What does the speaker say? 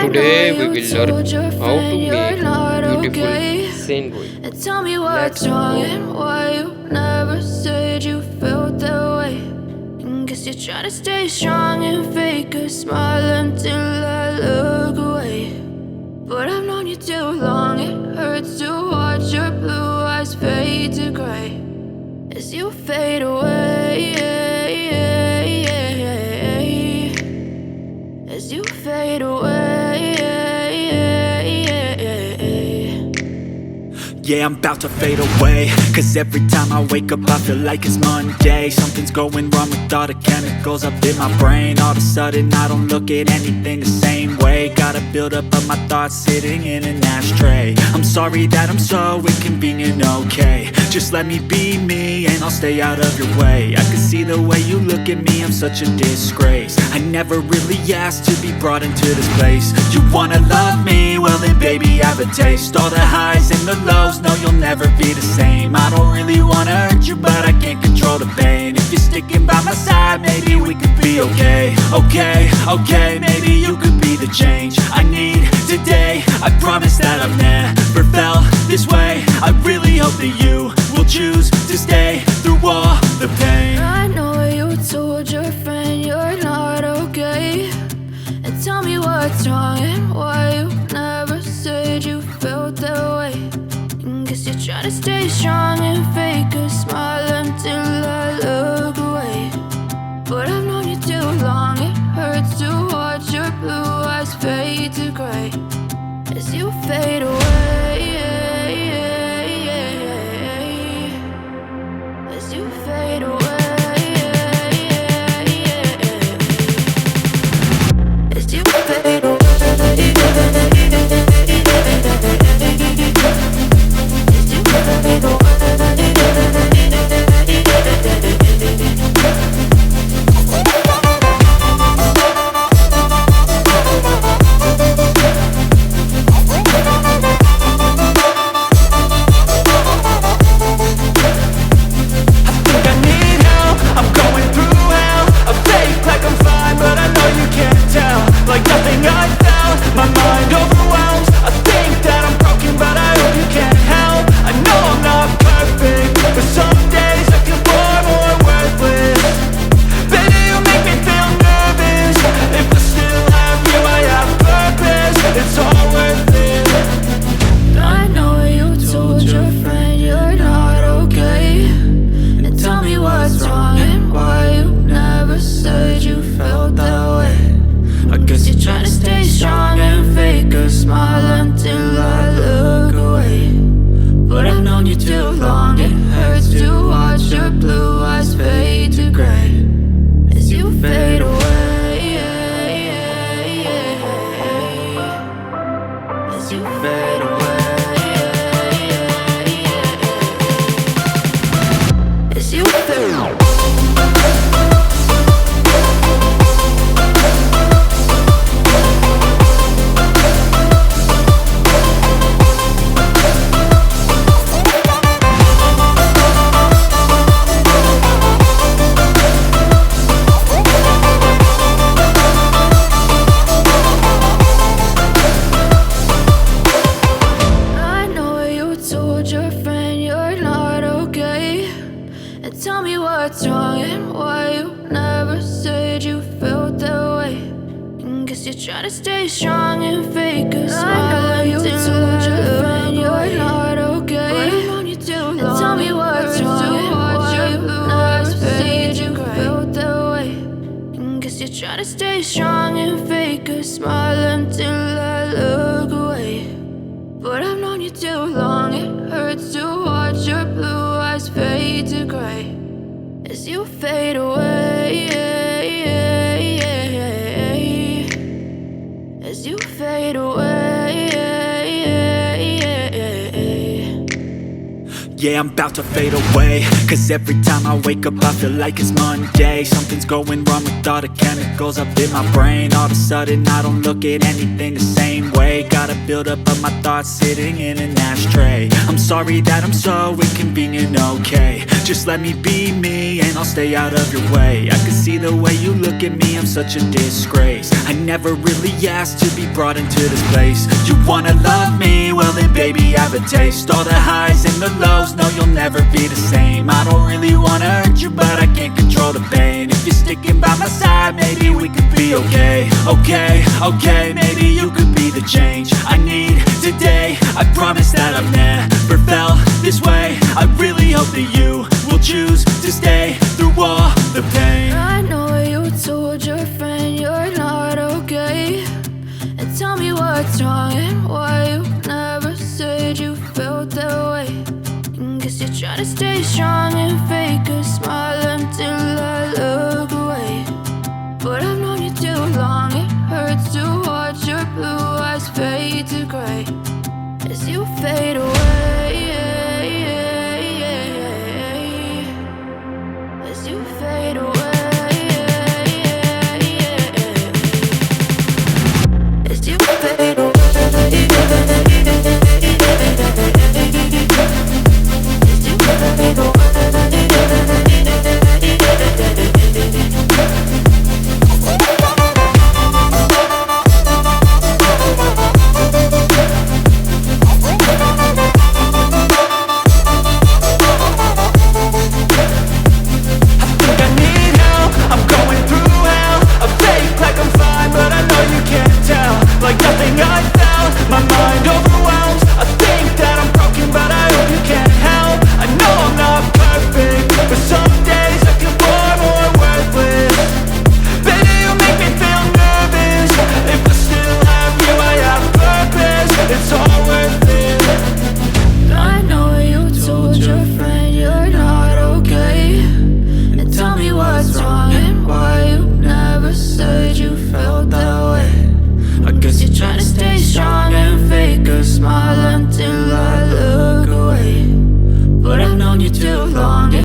Today we will learn how to make beautiful scenery. And tell me Let's what's wrong go. and why you never said you felt that way. And guess you're trying to stay strong and fake a smile until I look away. But I've known you too long, it hurts to watch your blue eyes fade to gray as you fade away. As you fade away. Yeah, I'm about to fade away, cause every time I wake up I feel like it's Monday. Something's going wrong with all the chemicals up in my brain. All of a sudden I don't look at anything the same way. Gotta build up of my thoughts sitting in an ashtray. I'm sorry that I'm so inconvenient, okay. Just let me be me and I'll stay out of your way. I can see the way you look at me, I'm such a disgrace. I never really asked to be brought into this place. You wanna love me? Well then baby have a taste. All the highs and the lows, no, you'll never be the same. I don't really wanna hurt you, but I can't control the pain. If you're sticking by my side, maybe we could be okay. Okay, maybe you could be the change I need today. I promise that I've never felt this way. I really hope that you will choose to stay through all the pain. I know you told your friend you're not okay. And tell me what's wrong and why you never said you felt that way. Guess you're trying to stay strong and fake a smile until I look away. But I've known you too long, it hurts to watch your blue eyes fade to gray as you fade away. As you fade away. As you fade away. Tell me what's wrong and why you never said you felt that way. And guess you're trying to stay strong and fake a smile until your friend you're not okay. And tell me what's wrong and why you never said you felt that way. And guess you're trying to stay strong and fake a smile until I look away. But I've known you too long, it hurts to watch your blue eyes fade to gray as you fade away. As you fade away. Yeah, I'm about to fade away, cause every time I wake up I feel like it's Monday. Something's going wrong with all the chemicals up in my brain. All of a sudden I don't look at anything the same way. Got a buildup of my thoughts sitting in an ashtray. I'm sorry that I'm so inconvenient, okay. Just let me be me and I'll stay out of your way. I can see the way you look at me, I'm such a disgrace. I never really asked to be brought into this place. You wanna love me? Well then baby I have a taste. All the highs and the lows, no you'll never be the same. I don't really wanna hurt you but I can't control the pain. If you're sticking by my side maybe we could be okay. Okay, maybe you could be the change I need today. I promise that I've never felt this way. I really hope that you will choose to stay through all the pain. I know you told your friend you're not okay, and tell me what's wrong and why you never said you felt that way. And guess you're trying to stay strong and fake a smile until I look away. But I've known you too long, it hurts to watch your blue eyes fade to gray as you fade away. As you fade away. As you fade away. As you fade away. Smile until I look away. But I've known you too